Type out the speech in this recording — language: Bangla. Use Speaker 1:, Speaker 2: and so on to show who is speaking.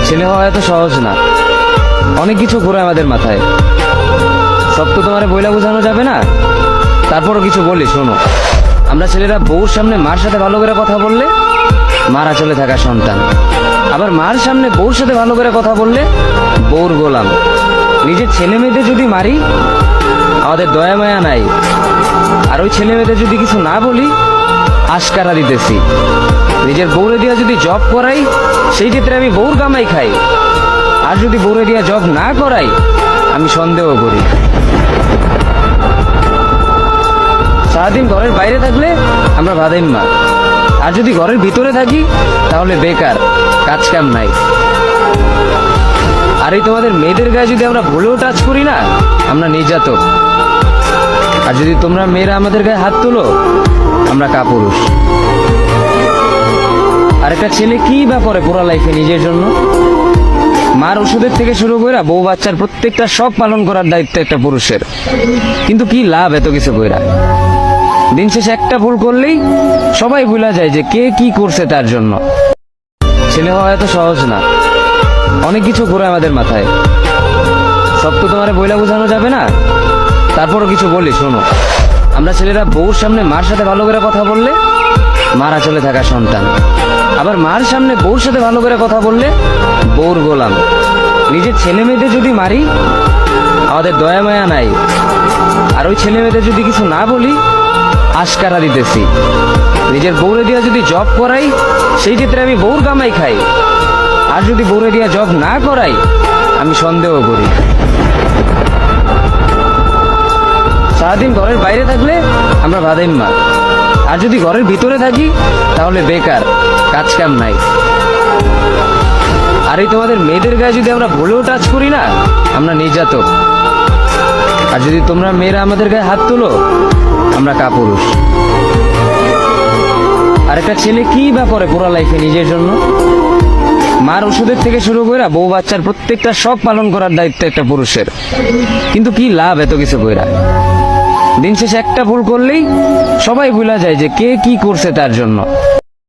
Speaker 1: ছেলে হওয়া এত সহজ না, অনেক কিছু ঘুরে আমাদের মাথায়। সব তো তোমার বইলা বোঝানো যাবে না, তারপরও কিছু বলি শোনো। আমরা ছেলেরা বউর সামনে মার সাথে ভালো করে কথা বললে মার আঁচলে থাকা সন্তান, আবার মার সামনে বউর সাথে ভালো করে কথা বললে বউর গোলাম। নিজের ছেলে মেয়েদের যদি মারি আমাদের দয়া মায়া নাই, আর ওই ছেলে মেয়েদের যদি কিছু না বলি আশকারা দিতেছি। নিজের বউরে দিয়া যদি জব করাই সেই ক্ষেত্রে আমি বউর কামাই খাই, আর যদি বউরে দিয়া জব না করাই আমি সন্দেহ করি। সারাদিন ঘরের বাইরে থাকলে আমরা ভাদাইম্মা, আর যদি ঘরের ভিতরে থাকি তাহলে বেকার, কাজ কাম নাই। আর এই তোমাদের মেয়েদের গায়ে যদি আমরা ভুলেও টাচ করি না আমরা নির্যাতক, আর যদি তোমরা মেয়েরা আমাদের গায়ে হাত তুলো আমরা কাপুরুষ। আর একটা ছেলে কি ব্যাপারে পুরো লাইফে নিজের জন্য মার ওষুধের থেকে শুরু করে বউ বাচ্চার প্রত্যেকটা সব পালন করার দায়িত্ব একটা পুরুষের। কিন্তু কি লাভ এত কিছু কইরা? দিন শেষে একটা ভুল করলেই সবাই ভুলা যায় যে কে কি করছে তার জন্য। ছেলে হওয়া এত সহজ না, অনেক কিছু ঘুরে আমাদের মাথায়। সব তো তোমার বইলা বোঝানো যাবে না, তারপরও কিছু বলি শোনো। আমরা ছেলেরা বউর সামনে মার সাথে ভালো করে কথা বললে মার আঁচলে থাকা সন্তান, আবার মার সামনে বউর সাথে ভালো করে কথা বললে বউর গোলাম। নিজের ছেলে মেয়েদের যদি মারি আমাদের দয়া মায়া নাই, আর ওই ছেলে মেয়েদের যদি কিছু না বলি আশকারা দিতেছি। নিজের বউরে দিয়া যদি জব করাই সেই ক্ষেত্রে আমি বউর কামাই খাই, আর যদি বউরে দিয়া জব না করাই আমি সন্দেহ করি। সারাদিন ঘরের বাইরে থাকলে আমরা ভাদাইম্মা, আর যদি ঘরের ভিতরে থাকি তাহলে বেকার, কাজ কাম নাই। আর এই তোমাদের মেয়েদের গায়ে যদি আমরা ভুলেও টাচ করি না আমরা নির্যাতক, আর যদি তোমরা মেয়েরা আমাদের গায়ে হাত তুলো আমরা কাপুরুষ। আর একটা ছেলে কি ব্যাপারে পুরো লাইফে নিজের জন্য মার ওষুধের থেকে শুরু করে বউ বাচ্চার প্রত্যেকটা সব পালন করার দায়িত্ব একটা পুরুষের। কিন্তু কি লাভ এত কিছু কইরা? দিন শেষে একটা ভুল করলেই সবাই ভুলা যায় যে কে কি করছে তার জন্য।